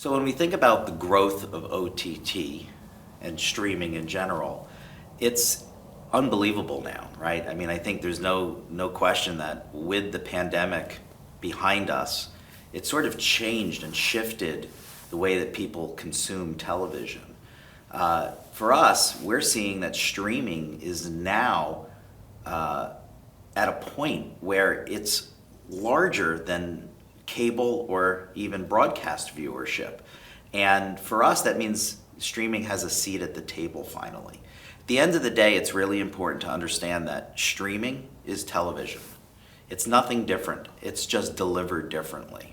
So when we think about the growth of OTT and streaming in general, it's unbelievable now, right? I mean, I think there's no question that with the pandemic behind us, it sort of changed and shifted the way that people consume television. For us, we're seeing that streaming is now at a point where it's larger than cable or even broadcast viewership. And for us, that means streaming has a seat at the table finally. At the end of the day, it's really important to understand that streaming is television. It's nothing different. It's just delivered differently.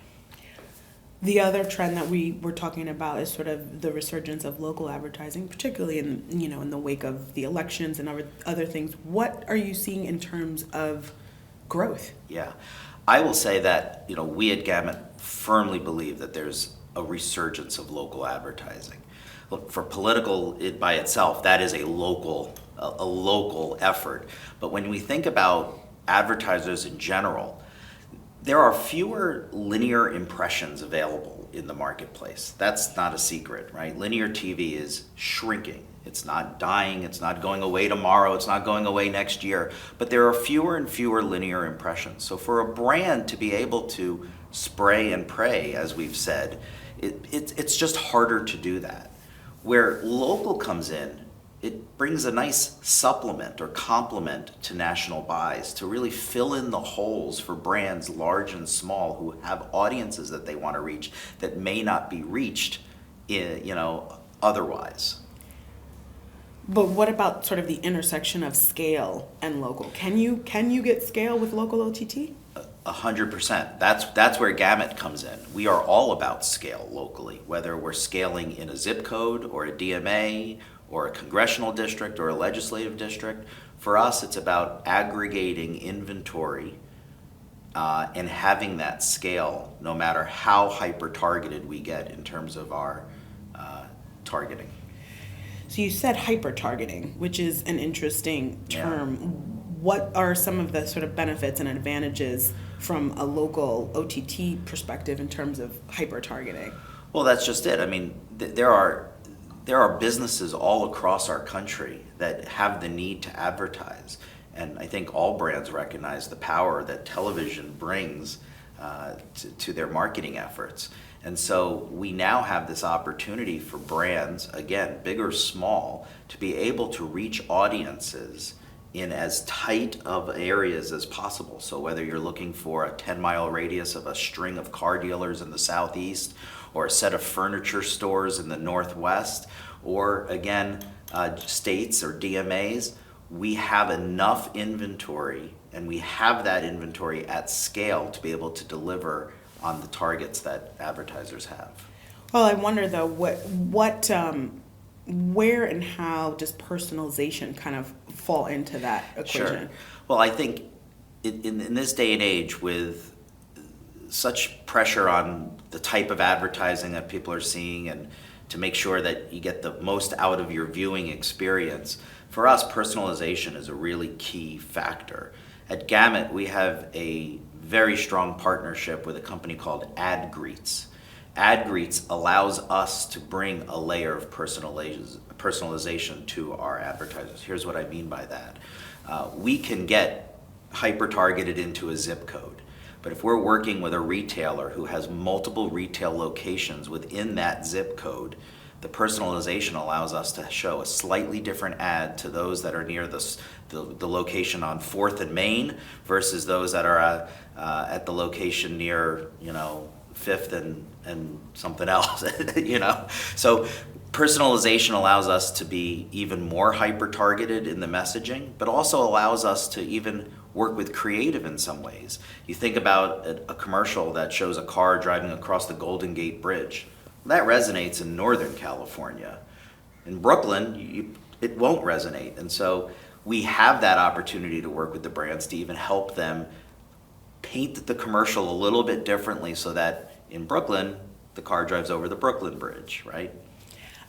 The other trend that we were talking about is sort of the resurgence of local advertising, particularly in the wake of the elections and other things. What are you seeing in terms of growth? Yeah, I will say that we at Gamut firmly believe that there's a resurgence of local advertising. Look, for political, it by itself, that is a local effort. But when we think about advertisers in general, there are fewer linear impressions available in the marketplace. That's not a secret, right? Linear TV is shrinking. It's not dying, it's not going away tomorrow, it's not going away next year, but there are fewer and fewer linear impressions. So for a brand to be able to spray and pray, as we've said, it's just harder to do that. Where local comes in, it brings a nice supplement or complement to national buys to really fill in the holes for brands large and small who have audiences that they want to reach that may not be reached otherwise. But what about sort of the intersection of scale and local? Can you get scale with local OTT? 100%. That's where Gamut comes in. We are all about scale locally, whether we're scaling in a zip code or a DMA or a congressional district or a legislative district. For us, it's about aggregating inventory and having that scale no matter how hyper-targeted we get in terms of our targeting. So you said hyper-targeting, which is an interesting term. Yeah. What are some of the sort of benefits and advantages from a local OTT perspective in terms of hyper-targeting? Well, that's just it. I mean, there are businesses all across our country that have the need to advertise. And I think all brands recognize the power that television brings to their marketing efforts. And so we now have this opportunity for brands, again, big or small, to be able to reach audiences in as tight of areas as possible. So whether you're looking for a 10-mile radius of a string of car dealers in the southeast, or a set of furniture stores in the northwest, or again, states or DMAs, we have enough inventory, and we have that inventory at scale to be able to deliver on the targets that advertisers have. Well, I wonder though, where and how does personalization kind of fall into that equation? Sure. Well, I think in this day and age, with such pressure on the type of advertising that people are seeing and to make sure that you get the most out of your viewing experience, for us, personalization is a really key factor. At Gamut, we have a very strong partnership with a company called AdGreets. AdGreets allows us to bring a layer of personalization to our advertisers. Here's what I mean by that. We can get hyper-targeted into a zip code, but if we're working with a retailer who has multiple retail locations within that zip code, the personalization allows us to show a slightly different ad to those that are near the location on 4th and Main versus those that are at the location near 5th and something else. So personalization allows us to be even more hyper-targeted in the messaging, but also allows us to even work with creative in some ways. You think about a commercial that shows a car driving across the Golden Gate Bridge. That resonates in Northern California. In Brooklyn, it won't resonate. And so we have that opportunity to work with the brands to even help them paint the commercial a little bit differently so that in Brooklyn, the car drives over the Brooklyn Bridge, right?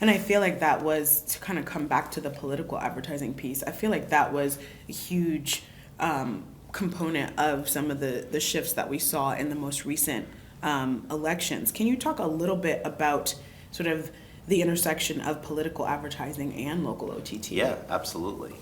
And I feel like that was, to kind of come back to the political advertising piece, I feel like that was a huge component of some of the shifts that we saw in the most recent elections. Can you talk a little bit about sort of the intersection of political advertising and local OTT? Yeah, absolutely.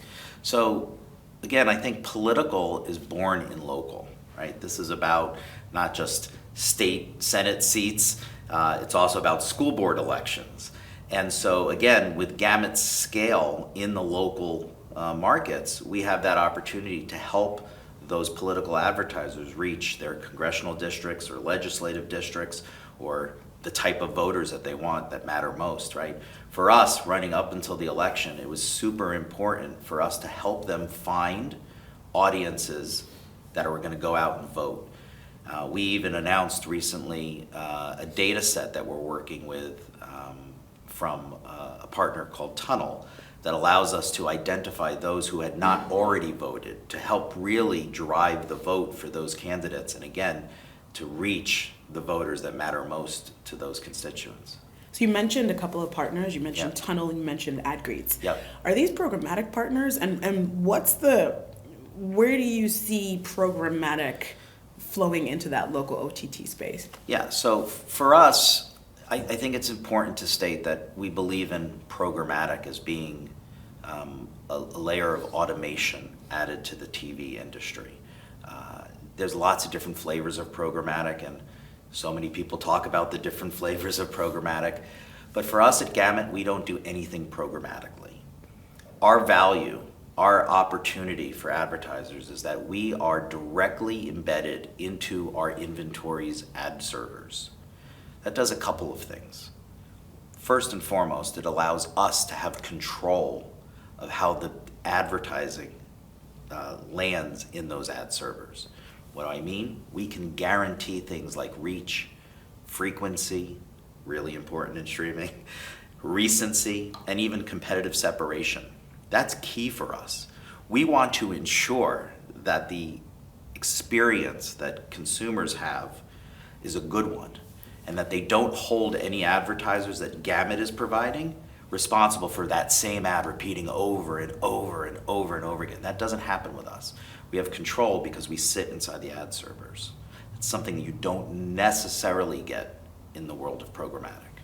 So again, I think political is born in local, right? This is about not just state Senate seats, it's also about school board elections. And so again, with Gamut's scale in the local markets, we have that opportunity to help those political advertisers reach their congressional districts or legislative districts or the type of voters that they want that matter most, right? For us, running up until the election, it was super important for us to help them find audiences that are going to go out and vote. We even announced recently a data set that we're working with from a partner called Tunnel that allows us to identify those who had not already voted to help really drive the vote for those candidates and again, to reach the voters that matter most to those constituents. So you mentioned a couple of partners. You mentioned Yep. Tunnel, you mentioned AdGreets. Yep. Are these programmatic partners? And where do you see programmatic flowing into that local OTT space? Yeah, so for us, I think it's important to state that we believe in programmatic as being a layer of automation added to the TV industry. There's lots of different flavors of programmatic, and so many people talk about the different flavors of programmatic. But for us at Gamut, we don't do anything programmatically. Our value, our opportunity for advertisers is that we are directly embedded into our inventory's ad servers. That does a couple of things. First and foremost, it allows us to have control of how the advertising lands in those ad servers. What do I mean? We can guarantee things like reach, frequency, really important in streaming, recency, and even competitive separation. That's key for us. We want to ensure that the experience that consumers have is a good one, and that they don't hold any advertisers that Gamut is providing responsible for that same ad repeating over and over and over and over again. That doesn't happen with us. We have control because we sit inside the ad servers. It's something you don't necessarily get in the world of programmatic.